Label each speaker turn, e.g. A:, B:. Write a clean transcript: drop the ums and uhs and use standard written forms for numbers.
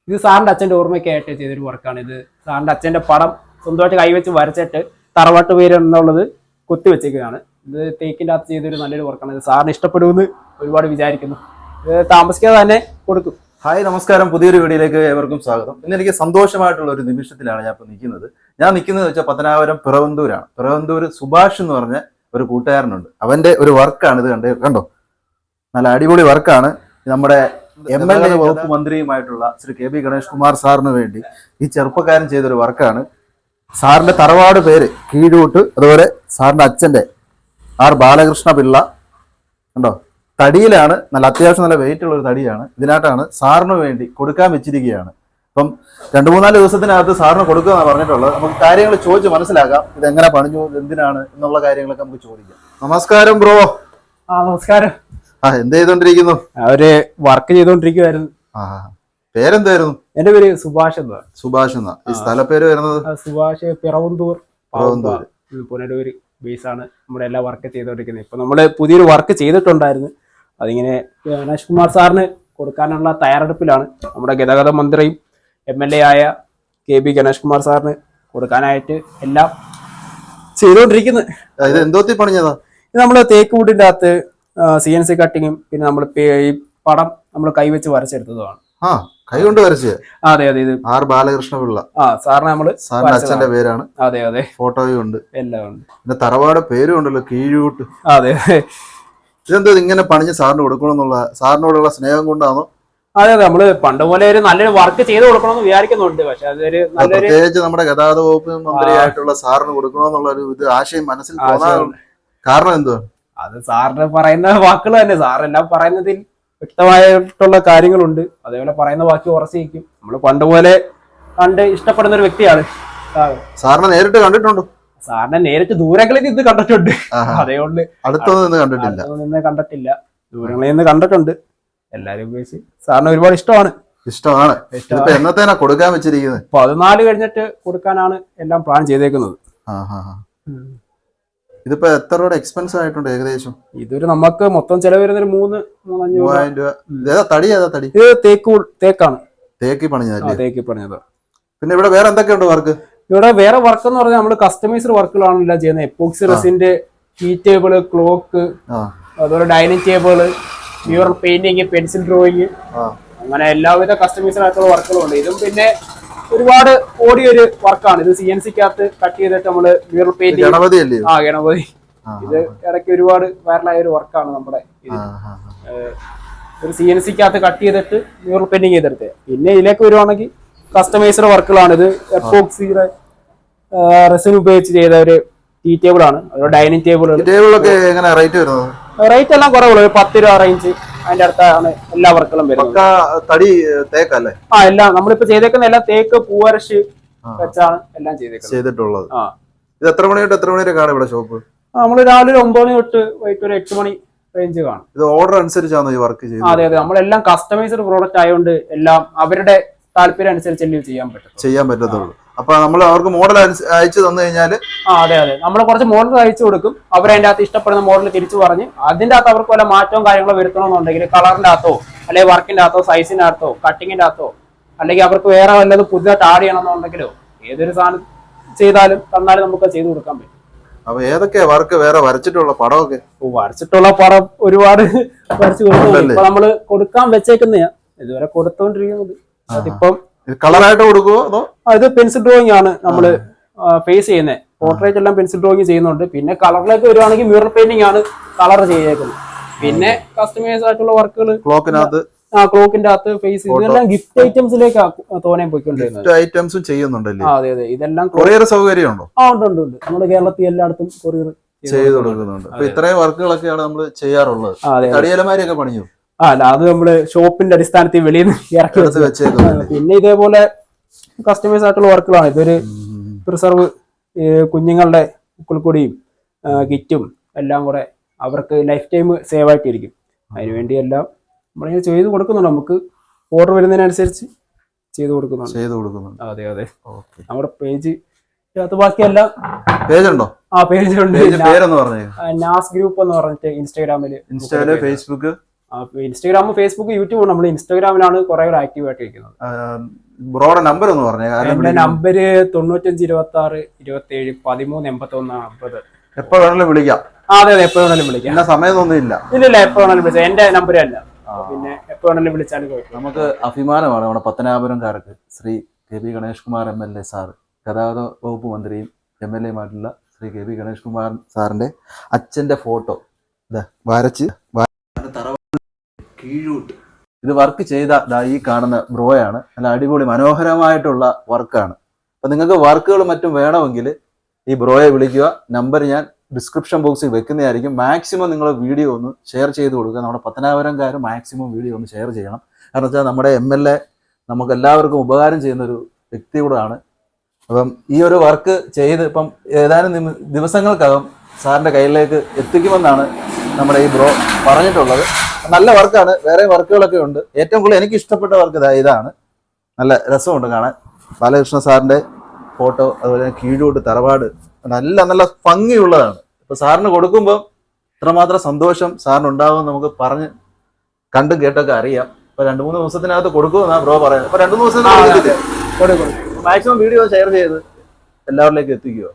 A: ഇത് സാറിന്റെ അച്ഛന്റെ ഓർമ്മയ്ക്കായിട്ട് ചെയ്തൊരു വർക്കാണ്. ഇത് സാറിന്റെ അച്ഛന്റെ പടം സ്വന്തമായിട്ട് കൈവച്ച് വരച്ചിട്ട് തറവാട്ട് പേര് എന്നുള്ളത് കൊത്തിവെച്ചേക്കുകയാണ്. ഇത് തേക്കിന്റെ അകത്ത് ചെയ്തൊരു നല്ലൊരു വർക്കാണ്. ഇത് സാറിന് ഇഷ്ടപ്പെടുമെന്ന് ഒരുപാട് വിചാരിക്കുന്നു. ഇത് താമസിക്കാതെ തന്നെ കൊടുക്കും.
B: ഹായ്, നമസ്കാരം. പുതിയൊരു വീഡിയോയിലേക്ക് ഏവർക്കും സ്വാഗതം. ഇന്ന് എനിക്ക് സന്തോഷമായിട്ടുള്ള ഒരു നിമിഷത്തിലാണ് ഞാൻ ഇപ്പോൾ നിൽക്കുന്നത്. ഞാൻ നിൽക്കുന്നത് വെച്ചാൽ പത്തനാപുരം പിറവന്തൂരാണ്. പിറവന്തൂർ സുഭാഷ് എന്ന് പറഞ്ഞ ഒരു കൂട്ടുകാരനുണ്ട്. അവന്റെ ഒരു വർക്കാണ് ഇത്. കണ്ടോ, നല്ല അടിപൊളി വർക്കാണ്. നമ്മുടെ MLA വകുപ്പ് മന്ത്രിയുമായിട്ടുള്ള ശ്രീ KB ഗണേഷ് കുമാർ സാറിന് വേണ്ടി ഈ ചെറുപ്പക്കാരൻ ചെയ്തൊരു വർക്കാണ്. സാറിന്റെ തറവാട് പേര് കീഴൂട്ട്, അതുപോലെ സാറിന്റെ അച്ഛന്റെ R ബാലകൃഷ്ണ പിള്ള. കണ്ടോ, തടിയിലാണ്, നല്ല അത്യാവശ്യം നല്ല വെയിറ്റ് ഉള്ള ഒരു തടിയാണ്. ഇതിനായിട്ടാണ് സാറിന് വേണ്ടി കൊടുക്കാൻ വെച്ചിരിക്കുകയാണ്. അപ്പം 2-3 ദിവസത്തിനകത്ത് സാറിന് കൊടുക്കുക എന്നാണ് പറഞ്ഞിട്ടുള്ളത്. നമുക്ക് കാര്യങ്ങൾ ചോദിച്ച് മനസ്സിലാക്കാം. ഇതെങ്ങനെ പണിഞ്ഞു, എന്തിനാണ് എന്നുള്ള കാര്യങ്ങളൊക്കെ നമുക്ക് ചോദിക്കാം. നമസ്കാരം ബ്രോ.
A: നമസ്കാരം.
B: എന്ത് ചെയ്തോണ്ടിരിക്കുന്നു?
A: അവര് വർക്ക് ചെയ്തോണ്ടിരിക്കുവായിരുന്നു.
B: പേരെന്തായിരുന്നു?
A: എന്റെ പേര് സുഭാഷ് എന്നാ.
B: സുഭാഷ് എന്നാ ഈ സ്ഥലപ്പേര് വരുന്നത്?
A: സുഭാഷ് പിറവന്തൂർ. പുനലൂര് ബേസാണ് നമ്മുടെ എല്ലാ വർക്ക് ചെയ്തോണ്ടിരിക്കുന്നത്. ഇപ്പൊ നമ്മള് പുതിയൊരു വർക്ക് ചെയ്തിട്ടുണ്ടായിരുന്നു. അതിങ്ങനെ ഗണേഷ് കുമാർ സാറിന് കൊടുക്കാനുള്ള തയ്യാറെടുപ്പിലാണ്. നമ്മുടെ ഗതാഗത മന്ത്രിയും MLA ആയ KB ഗണേഷ് കുമാർ സാറിന് കൊടുക്കാനായിട്ട് എല്ലാം ചെയ്തുകൊണ്ടിരിക്കുന്നത്.
B: ഇത് എന്തോത്തി പണിഞ്ഞതാ?
A: ഇത് നമ്മള് തേക്ക് വുഡിന്റെ അകത്ത് CNC കട്ടിങ്ങും പിന്നെ നമ്മൾ ഈ പടം നമ്മൾ കൈവച്ച് വരച്ചെടുത്തതാണ്.
B: കൈ കൊണ്ട് വരച്ച്?
A: അതെ അതെ. ഇത്
B: R ബാലകൃഷ്ണ പിള്ള
A: സാറിന് നമ്മള്
B: സാറിന്റെ അച്ഛന്റെ പേരാണ്.
A: അതെ അതെ.
B: ഫോട്ടോയും ഉണ്ട്,
A: എല്ലാം ഉണ്ട്.
B: പിന്നെ തറവാട് പേരും ഉണ്ടല്ലോ, കീഴൂട്ട്.
A: അതെ.
B: ഇതെന്തോ ഇങ്ങനെ പണിഞ്ഞ് സാറിന് കൊടുക്കണമെന്നുള്ള സാറിനോടുള്ള സ്നേഹം കൊണ്ടാണോ?
A: അതെ അതെ. നമ്മള് പണ്ട് പോലെ ഒരു നല്ലൊരു വർക്ക് ചെയ്ത് കൊടുക്കണമെന്ന് വിചാരിക്കുന്നുണ്ട്. പക്ഷെ അതൊരു
B: പ്രത്യേകിച്ച് നമ്മുടെ ഗതാഗത വകുപ്പ് മന്ത്രിയായിട്ടുള്ള സാറിന് കൊടുക്കണമെന്നുള്ള ഒരു ഇത് ആശയം മനസ്സിൽ തോന്നാറുണ്ട്. കാരണം എന്തുവാ?
A: അത് സാറിന് പറയുന്ന വാക്കുകൾ തന്നെ. സാറെല്ലാം പറയുന്നതിൽ വ്യക്തമായിട്ടുള്ള കാര്യങ്ങളുണ്ട്. അതേപോലെ പറയുന്ന വാക്ക് ഉറച്ചിരിക്കും. നമ്മള് പണ്ട് പോലെ കണ്ട് ഇഷ്ടപ്പെടുന്ന ഒരു വ്യക്തിയാണ്.
B: സാറിനെ നേരിട്ട് കണ്ടിട്ടുണ്ടോ?
A: സാറിനെ നേരിട്ട് ദൂരങ്ങളിൽ നിന്ന് കണ്ടിട്ടുണ്ട്. അതേകൊണ്ട്
B: അടുത്തൊന്നും
A: കണ്ടിട്ടില്ല. ദൂരങ്ങളിൽ നിന്ന് കണ്ടിട്ടുണ്ട്. എല്ലാരും ഉപയോഗിച്ച് സാറിന് ഒരുപാട് ഇഷ്ടമാണ്.
B: എന്നത്തേനാ കൊടുക്കാൻ വെച്ചിരിക്കുന്നത്?
A: 14 കഴിഞ്ഞിട്ട് കൊടുക്കാനാണ് എല്ലാം പ്ലാൻ ചെയ്തേക്കുന്നത്.
B: ഇതിപ്പോ എത്ര രൂപയുടെ എക്സ്പെൻസ് ആയിട്ടുണ്ട് ഏകദേശം?
A: ഇതൊരു നമുക്ക് മൊത്തം ചെലവ് വരുന്നൊരു 3,000-3,500
B: രൂപ. തടി ഏതാ? തടി
A: ഇത് തേക്കാണ്.
B: തേക്കി പണിഞ്ഞത്.
A: തേക്കി പണിഞ്ഞത്.
B: പിന്നെ ഇവിടെ വേറെ എന്തൊക്കെയുണ്ട് വർക്ക്?
A: ഇവിടെ വേറെ വർക്ക് എന്ന് പറഞ്ഞാൽ നമ്മള് കസ്റ്റമൈസ്ഡ് വർക്കുകളാണ് എല്ലാം ചെയ്യുന്നത്. എപ്പോക്സി റെസിന്റെ ടീ ടേബിള്, ക്ലോക്ക്, അതുപോലെ dining table, mural painting, pencil drawing, അങ്ങനെ എല്ലാവിധ കസ്റ്റമൈസ്ഡ് ആയിട്ടുള്ള വർക്കുകളും ഉണ്ട്. ഇതും പിന്നെ ഒരുപാട് ഓടിയൊരു വർക്കാണ്. ഇത് CNC-ക്കകത്ത് കട്ട് ചെയ്തിട്ട് നമ്മള് മ്യൂറൽ പെയിന്റിങ്. ഗണപതി. ഇത് ഇടയ്ക്ക് ഒരുപാട് വൈറലായ ഒരു വർക്കാണ് നമ്മുടെ ഇത്. ഒരു CNC-ക്കകത്ത് കട്ട് ചെയ്തിട്ട് മ്യൂറൽ പെയിന്റിങ് ചെയ്തെടുത്തത്. പിന്നെ ഇതിലേക്ക് വരുവാണെങ്കിൽ കസ്റ്റമൈസ്ഡ് വർക്കുകളാണ്. ഇത് എപ്പോക്സിയുടെ റെസിൻ ഉപയോഗിച്ച് ചെയ്ത ഒരു ടീ ടേബിൾ ആണ്. ഒരു ഡൈനിങ് ടേബിൾ. റേറ്റ് എല്ലാം കുറവുള്ളൂ. 10 രൂപ റേഞ്ച് അതിന്റെ അടുത്താണ് എല്ലാ വർക്കുകളും വരുന്നത്.
B: തടി തേക്കല്ലേ?
A: എല്ലാം നമ്മളിപ്പോ ചെയ്തേക്കുന്ന എല്ലാം തേക്ക്, പൂവരശ് വെച്ചാണ് എല്ലാം
B: ചെയ്തിട്ടുള്ളത്. ഇത് എത്ര മണി തൊട്ട് എത്ര മണി വരെ കാണും ഇവിടെ ഷോപ്പ്?
A: നമ്മള് രാവിലെ 9 മണി തൊട്ട് വൈകിട്ട് ഒരു 8 മണി റേഞ്ച് കാണും.
B: ഇത് ഓർഡർ അനുസരിച്ചാണോ ഈ വർക്ക് ചെയ്യുന്നത്?
A: അതെ അതെ. നമ്മളെല്ലാം കസ്റ്റമൈസ്ഡ് പ്രോഡക്റ്റ് ആയതുകൊണ്ട് എല്ലാം അവരുടെ താല്പര്യം അനുസരിച്ചല്ലേ ചെയ്യാൻ പറ്റത്തുള്ളൂ.
B: അപ്പൊ നമ്മൾ അവർക്ക് മോഡൽ അയച്ചു തന്നു കഴിഞ്ഞാല്?
A: അതെ അതെ. നമ്മൾ കുറച്ച് മോഡൽ അയച്ചു കൊടുക്കും. അവരതിന്റെ അകത്ത് ഇഷ്ടപ്പെടുന്ന മോഡൽ തിരിച്ചു പറഞ്ഞ് അതിന്റെ അകത്ത് അവർക്ക് വല്ല മാറ്റവും കാര്യങ്ങളോ വരുത്തണമെന്നുണ്ടെങ്കിൽ കളറിന്റെ അകത്തോ അല്ലെങ്കിൽ വർക്കിന്റെ അകത്തോ സൈസിന്റെ അകത്തോ കട്ടിങ്ങിന്റെ അകത്തോ അല്ലെങ്കിൽ അവർക്ക് വേറെ വല്ലതും പുതിയതായിട്ട് ആഡ് ചെയ്യണമെന്നുണ്ടെങ്കിലോ ഏതൊരു സാധനം ചെയ്താലും തന്നാലും നമുക്ക് ചെയ്തു കൊടുക്കാൻ പറ്റും.
B: അപ്പൊ ഏതൊക്കെയാ വർക്ക് വേറെ വരച്ചിട്ടുള്ള പടമൊക്കെ?
A: വരച്ചിട്ടുള്ള പടം ഒരുപാട് വരച്ചു കൊടുക്കും. ഇപ്പൊ നമ്മള് കൊടുക്കാൻ വെച്ചേക്കുന്ന ഇതുവരെ കൊടുത്തോണ്ടിരിക്കുന്നത്. അതിപ്പം
B: കളറായിട്ട് കൊടുക്കുമോ അതോ?
A: ഇത് പെൻസിൽ ഡ്രോയിങ് ആണ് നമ്മള് ഫേസ് ചെയ്യുന്നത്. പോർട്രേറ്റ് എല്ലാം പെൻസിൽ ഡ്രോയിങ് ചെയ്യുന്നുണ്ട്. പിന്നെ കളറിലേക്ക് വരുവാണെങ്കിൽ മ്യൂറൽ പെയിന്റിംഗ് ആണ് കളർ ചെയ്തേക്കുന്നത്. പിന്നെ കസ്റ്റമൈസ് ആയിട്ടുള്ള വർക്കുകൾ ക്ലോക്കിന്റെ അകത്ത് ഫേസ് ഇതെല്ലാം ഗിഫ്റ്റ് ഐറ്റംസിലേക്ക് തോനെ പോയിക്കൊണ്ടിരുന്നത്.
B: ഐറ്റംസും ചെയ്യുന്നുണ്ടല്ലേ?
A: അതെ അതെ. ഇതെല്ലാം
B: കൊറിയർ സൗകര്യം ഉണ്ടോ?
A: ഉണ്ട്. നമ്മുടെ കേരളത്തിൽ എല്ലായിടത്തും കൊറിയർ
B: ചെയ്ത് കൊടുക്കുന്നുണ്ട്. ഇത്രയും വർക്കുകളൊക്കെയാണ് നമ്മൾ ചെയ്യാറുള്ളത്. തടിയലമാരിയൊക്കെ പണിഞ്ഞു?
A: അല്ല, അത് നമ്മള് ഷോപ്പിന്റെ അടിസ്ഥാനത്തിൽ വെളിയിൽ നിന്ന് ഇറക്കി വെച്ചേക്കുന്നത്. പിന്നെ ഇതേപോലെ കസ്റ്റമൈസ് ആയിട്ടുള്ള വർക്കുകളാണ്. ഇതൊരു പ്രിസർവ് കുഞ്ഞുങ്ങളുടെ ഉക്കുൾക്കൊടിയും കിറ്റും എല്ലാം കൂടെ അവർക്ക് ലൈഫ് ടൈം സേവ് ആയിട്ടിരിക്കും. അതിനുവേണ്ടി എല്ലാം നമ്മളിങ്ങനെ ചെയ്ത് കൊടുക്കുന്നുണ്ട്. നമുക്ക് ഓർഡർ വരുന്നതിനനുസരിച്ച് ചെയ്ത് കൊടുക്കുന്നുണ്ട്. അതെ അതെ. നമ്മുടെ പേജ് ബാക്കിയെല്ലാം
B: പേജുണ്ടോ?
A: പേജുണ്ട്.
B: പേരെന്ന് പറഞ്ഞു?
A: നാസ് ഗ്രൂപ്പ് എന്ന് പറഞ്ഞിട്ട് ഇൻസ്റ്റാഗ്രാമില്,
B: ഫേസ്ബുക്ക്
A: ഇൻസ്റ്റാഗ്രാം, ഫേസ്ബുക്ക്, യൂട്യൂബ്. നമ്മൾ ഇൻസ്റ്റാഗ്രാമിലാണ് കുറെ കൂടെ ആക്റ്റീവ് ആയിട്ട് ഇരിക്കുന്നത്.
B: ബ്രോയുടെ നമ്പർ ഒന്ന് പറഞ്ഞേ.
A: എന്റെ നമ്പര് 952627138150.
B: എപ്പോ വേണമെങ്കിലും വിളിക്കാം.
A: അതെ അതെ, എപ്പോ വേണമെങ്കിലും വിളിക്കാം.
B: എന്നാ സമയമൊന്നും ഇല്ല.
A: ഇല്ല, എപ്പോ വേണമെങ്കിലും വിളിച്ചാൽ. എന്റെ നമ്പർ അല്ല, പിന്നെ എപ്പോ വേണമെങ്കിലും വിളിച്ചാലും കുഴപ്പമില്ല.
B: നമുക്ക് അഭിമാനമാണ് നമ്മുടെ പത്തനാപുരംകാർക്ക് Shri K P Ganesh Kumar MLA sir, ഗതാഗത വകുപ്പ് മന്ത്രിയും MLA-മായിട്ടുള്ള ശ്രീ കെ പി ഗണേഷ് കുമാർ സാറിന്റെ അച്ഛന്റെ ഫോട്ടോ വരച്ച് കീഴൂട്ട് ഇത് വർക്ക് ചെയ്ത ഈ കാണുന്ന ബ്രോയാണ്. നല്ല അടിപൊളി മനോഹരമായിട്ടുള്ള വർക്കാണ്. അപ്പൊ നിങ്ങൾക്ക് വർക്കുകൾ മറ്റും വേണമെങ്കിൽ ഈ ബ്രോയെ വിളിക്കുക. നമ്പർ ഞാൻ ഡിസ്ക്രിപ്ഷൻ ബോക്സിൽ വെക്കുന്നതായിരിക്കും. മാക്സിമം നിങ്ങൾ വീഡിയോ ഒന്ന് ഷെയർ ചെയ്ത് കൊടുക്കുക. നമ്മുടെ പത്തനാപുരംകാർ മാക്സിമം വീഡിയോ ഒന്ന് ഷെയർ ചെയ്യണം. കാരണം വെച്ചാൽ നമ്മുടെ MLA നമുക്ക് എല്ലാവർക്കും ഉപകാരം ചെയ്യുന്ന ഒരു വ്യക്തി കൂടാണ്. അപ്പം ഈ ഒരു വർക്ക് ചെയ്ത് ഇപ്പം ഏതാനും ദിവസങ്ങൾക്കകം സാറിന്റെ കയ്യിലേക്ക് എത്തിക്കുമെന്നാണ് നമ്മുടെ ഈ ബ്രോ പറഞ്ഞിട്ടുള്ളത്. നല്ല വർക്കാണ്. വേറെ വർക്കുകളൊക്കെ ഉണ്ട്. ഏറ്റവും കൂടുതൽ എനിക്ക് ഇഷ്ടപ്പെട്ട വർക്ക് ഇതാണ്. നല്ല രസമുണ്ട് കാണാൻ. ബാലകൃഷ്ണ സാറിന്റെ ഫോട്ടോ, അതുപോലെ കീഴോട്ട് തറവാട്, നല്ല നല്ല ഭംഗിയുള്ളതാണ്. ഇപ്പൊ സാറിന് കൊടുക്കുമ്പോൾ ഇത്രമാത്രം സന്തോഷം സാറിന് ഉണ്ടാകുമെന്ന് നമുക്ക് പറഞ്ഞ് കണ്ടും കേട്ടൊക്കെ അറിയാം. ഇപ്പൊ 2-3 ദിവസത്തിനകത്ത് കൊടുക്കുമെന്നാ ബ്രോ പറയുന്നത്. ഇപ്പൊ 2-3 ദിവസത്തിനകത്ത് മാക്സിമം വീഡിയോ ഷെയർ ചെയ്ത് എല്ലാവരിലേക്ക് എത്തിക്കുക.